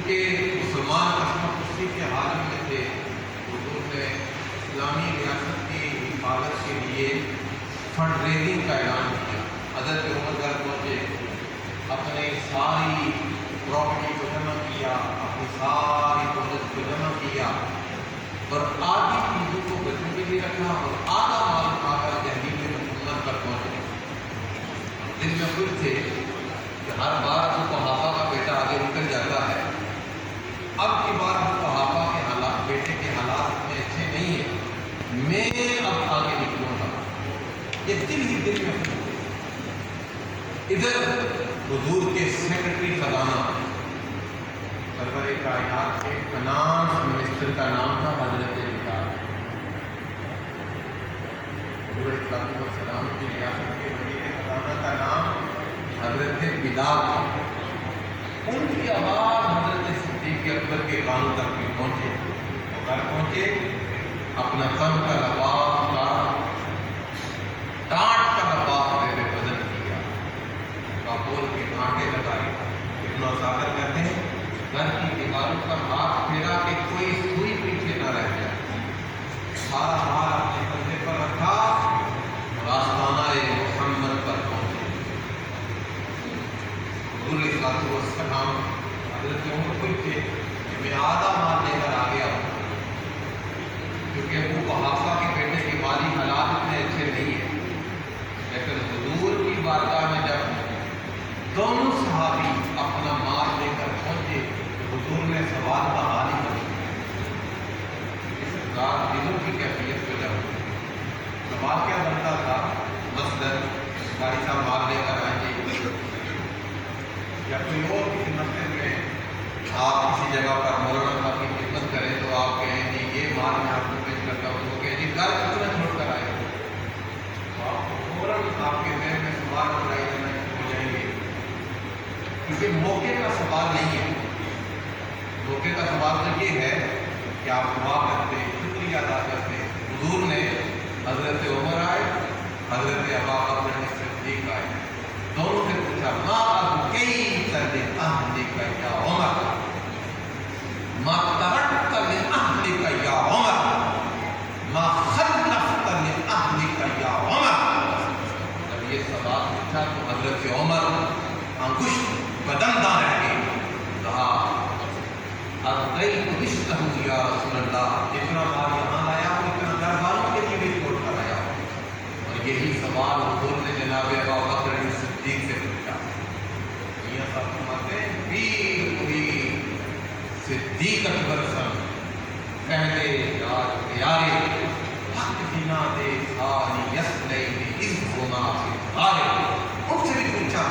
چونکہ مسلمان قسم کشی کے حال میں تھے، حضور نے اسلامی ریاست کی حفاظت کے لیے فنڈ ریزنگ کا اعلان کیا۔ حضرت عمر گھر پہنچے، اپنے ساری پراپرٹی کو جمع کیا، اپنی ساری دولت کو جمع کیا، اور آدھی چیزوں کو بچوں کے لیے رکھا اور آدھا مال اٹھا کر دہلی میں حکومت پر پہنچے۔ دل میں خود تھے کہ ہر بار وہ صحابہ کا بیٹا آگے نکل جاتا ہے، اب کی بار وہ صحابہ کے حالات، بیٹے کے حالات اتنے اچھے نہیں ہیں، میں اب آگے نکلوں گا، یہ دل ہی دل میں خود تھے۔ ادھر حضور کے سیکرٹری خزانہ سرور کائنات کے فنانس منسٹر کا نام تھا حضرت بلال۔ حضور صلی اللہ علیہ وسلم کی ریاست کے وزیر خزانہ کا نام حضرت بلال تھا۔ ان کی آواز حضرت صدیق اکبر کے کانوں تک بھی پہنچے، وہ گھر پہنچے، اپنا تن کا لباس اتارا، ٹانٹ کا لباس پہ بدل کیا، کپور کے کانٹے لگائے۔ ابن عساکر کہتے ہیں گھر کی دیواروں پر ہاتھ پھیرا کہ کوئی سوئی پیچھے نہ رہ جائے، سارا مال اپنے کندھے پر رکھا اور آستانہ محمد پر پہنچے۔ حضور علیہ السلام حضرت عمر خود تھے کہ میں آدھا مال لے کر آ گیا ہوں، کیونکہ ابو قحافہ کے بیٹے کے مالی حالات اتنے اچھے نہیں ہیں۔ لیکن حضور کی بارگاہ میں جب دونوں صحابی اپنا مال لے کر پہنچے، حضور نے سوال کا حال ہی کر دیا۔ سرکار دلوں کی کیفیت کو جب سوال کیا بنتا تھا، مثلاً بھائی صاحب مال لے کر آئیں گے، یا کوئی اور کسی مسجد میں آپ کسی جگہ پر مولانا صاحب کی خدمت کریں تو آپ کہیں جی یہ مال میں آپ کو پیش کرتا ہوں، تو کہیں جی گھر کتنا چھوڑ کر آئے ہو، تو آپ کو فوراً آپ کے ذہن میں سوال اٹھائی جانا شروع ہو جائیں گے، کیونکہ موقع کا سوال نہیں ہے۔ موقع کا سوال تو یہ ہے کہ آپ دعا کرتے، شکریہ ادا کرتے۔ حضور نے حضرت عمر آئے، حضرت ابوبکر صدیق آئے، دونوں سے پوچھا ما اب کیف لأہلک یا عمر، ما ترکت لأہلک یا عمر، ما خلفت لأہلک یا عمر۔ جب یہ سوال پوچھا تو حضرت عمر انگشت بدن دان رہ گئے، کہا اَغْنَيْتُ مِثْلَهُ یا رسول اللہ، جتنا مال یہاں لایا ہوں اتنا گھر والوں کے لیے بھی چھوڑ کر آیا ہوں۔ اور یہی سوال حضور نے جناب ابوبکر صدیق سے پوچھا۔ میاں صاحب فرماتے ہیں پیر ہوئی صدیق اکبر سن، پہلے یار پیارے حق جنا دے ساری یسلین اذ ہما فی الغار۔ ان سے بھی پوچھا